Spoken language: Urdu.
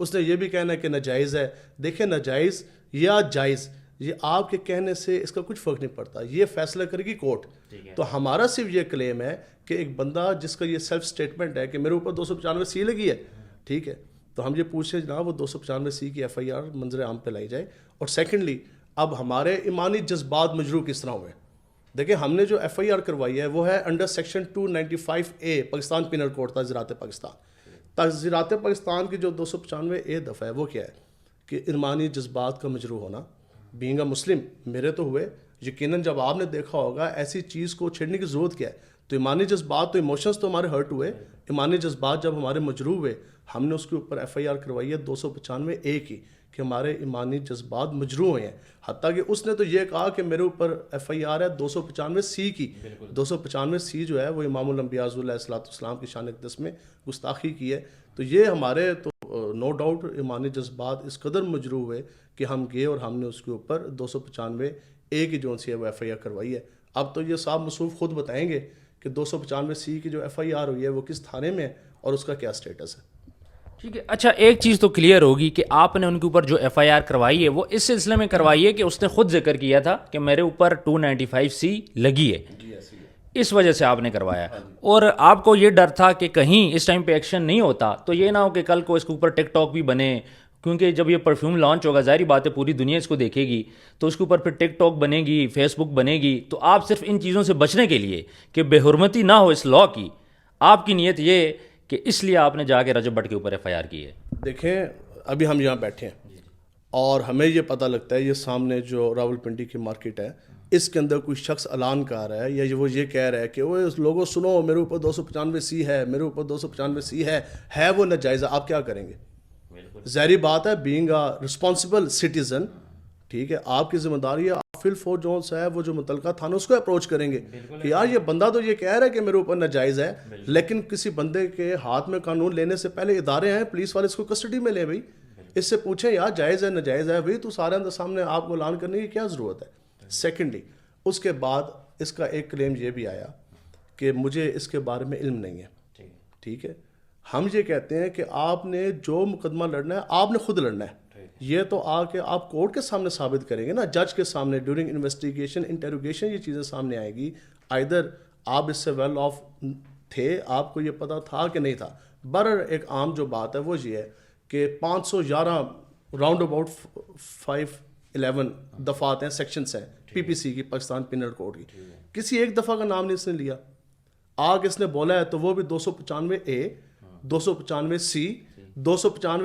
اس نے یہ بھی کہنا ہے کہ ناجائز ہے. دیکھیں ناجائز یا جائز یہ آپ کے کہنے سے اس کا کچھ فرق نہیں پڑتا, یہ فیصلہ کرے گی کورٹ. تو ہمارا صرف یہ کلیم ہے کہ ایک بندہ جس کا یہ سیلف سٹیٹمنٹ ہے کہ میرے اوپر 295C لگی ہے, ٹھیک ہے, تو ہم یہ پوچھیں جناب وہ 295C کی FIR منظر عام پہ لائی جائے. اور سیکنڈلی اب ہمارے ایمانی جذبات مجروح کس طرح ہوئے. دیکھیں ہم نے جو FIR کروائی ہے وہ ہے under section 295A Pakistan penal code تعزیرات پاکستان. تعزیرات پاکستان کی جو 295A دفعہ ہے وہ کیا ہے کہ ایمانی جذبات کا مجروح ہونا. بینگ اے مسلم میرے تو ہوئے, یقیناً جب آپ نے دیکھا ہوگا ایسی چیز کو چھیڑنے کی ضرورت کیا ہے. تو ایمانی جذبات تو ایموشنز تو ہمارے ہرٹ ہوئے, ایمانی جذبات جب ہمارے مجروح ہوئے ہم نے اس کے اوپر FIR کروائی ہے 295A کی کہ ہمارے ایمانی جذبات مجروح ہوئے ہیں. حتیٰ کہ اس نے تو یہ کہا کہ میرے اوپر FIR ہے 295C کی. 295C جو ہے وہ امام الانبیاء علیہ الصلوۃ والسلام کی شان اقدس میں گستاخی کی ہے. تو یہ ہمارے تو نو ڈاؤٹ ایمانی جذبات اس قدر مجروح ہوئے کہ ہم گئے اور ہم نے اس کے اوپر 295A کی جو سی ہے وہ FIR کروائی ہے. اب تو یہ صاحب مصروف خود بتائیں گے کہ 295C کی جو FIR ہوئی ہے وہ کس تھانے میں ہے اور اس کا کیا سٹیٹس ہے. ٹھیک ہے, اچھا ایک چیز تو کلیئر ہوگی کہ آپ نے ان کے اوپر جو FIR کروائی ہے وہ اس سلسلے میں کروائی ہے کہ اس نے خود ذکر کیا تھا کہ میرے اوپر 295C لگی ہے, اس وجہ سے آپ نے کروایا. اور آپ کو یہ ڈر تھا کہ کہیں اس ٹائم پہ ایکشن نہیں ہوتا تو یہ نہ ہو کہ کل کو اس کے اوپر ٹک ٹاک بھی بنے, کیونکہ جب یہ پرفیوم لانچ ہوگا ظاہری بات ہے پوری دنیا اس کو دیکھے گی, تو اس کے اوپر پھر ٹک ٹاک بنے گی, فیس بک بنے گی. تو آپ صرف ان چیزوں سے بچنے کے لیے کہ بے حرمتی نہ ہو اس لا کی, آپ کی نیت یہ کہ اس لیے آپ نے جا کے رجب بٹ کے اوپر FIR کی ہے. دیکھیں ابھی ہم یہاں بیٹھے ہیں اور ہمیں یہ پتہ لگتا ہے یہ سامنے جو راولپنڈی کی مارکیٹ ہے اس کے اندر کوئی شخص اعلان کر رہا ہے یا وہ یہ کہہ رہا ہے کہ وہ لوگوں سنو میرے اوپر 295C ہے, میرے اوپر 295C ہے وہ ناجائز ہے. آپ کیا کریں گے؟ ظاہری بات ہے بینگ اے رسپانسبل سٹیزن, ٹھیک ہے, آپ کی ذمہ داری ہے آپ فل فور جو ہے وہ جو متعلقہ تھانا اس کو اپروچ کریں گے کہ یار یہ بندہ تو یہ کہہ رہا ہے کہ میرے اوپر ناجائز ہے, لیکن کسی بندے کے ہاتھ میں قانون لینے سے پہلے ادارے ہیں پولیس والے اس کو کسٹڈی میں لیں بھائی, اس سے پوچھیں یار جائز ہے ناجائز ہے بھائی, تو سارے سامنے آپ کو اعلان کرنے کی کیا ضرورت ہے. سیکنڈلی اس کے بعد اس کا ایک کلیم یہ بھی آیا کہ مجھے اس کے بارے میں علم نہیں ہے, ٹھیک ہے. ہم یہ کہتے ہیں کہ آپ نے جو مقدمہ لڑنا ہے آپ نے خود لڑنا ہے, یہ تو آ کے آپ کورٹ کے سامنے ثابت کریں گے نا, جج کے سامنے ڈیورنگ انویسٹیگیشن انٹروگیشن یہ چیزیں سامنے آئے گی. آئدر آپ اس سے ویل آف تھے, آپ کو یہ پتہ تھا کہ نہیں تھا. ایک عام جو بات ہے وہ یہ ہے کہ 511 راؤنڈ اباؤٹ 511 دفعات ہیں, سیکشنس ہیں PPC کی پاکستان پینل کوڈ کی, کسی ایک دفعہ کا نام نہیں اس نے لیا. آگ اس نے بولا ہے تو وہ بھی 295A 295C 295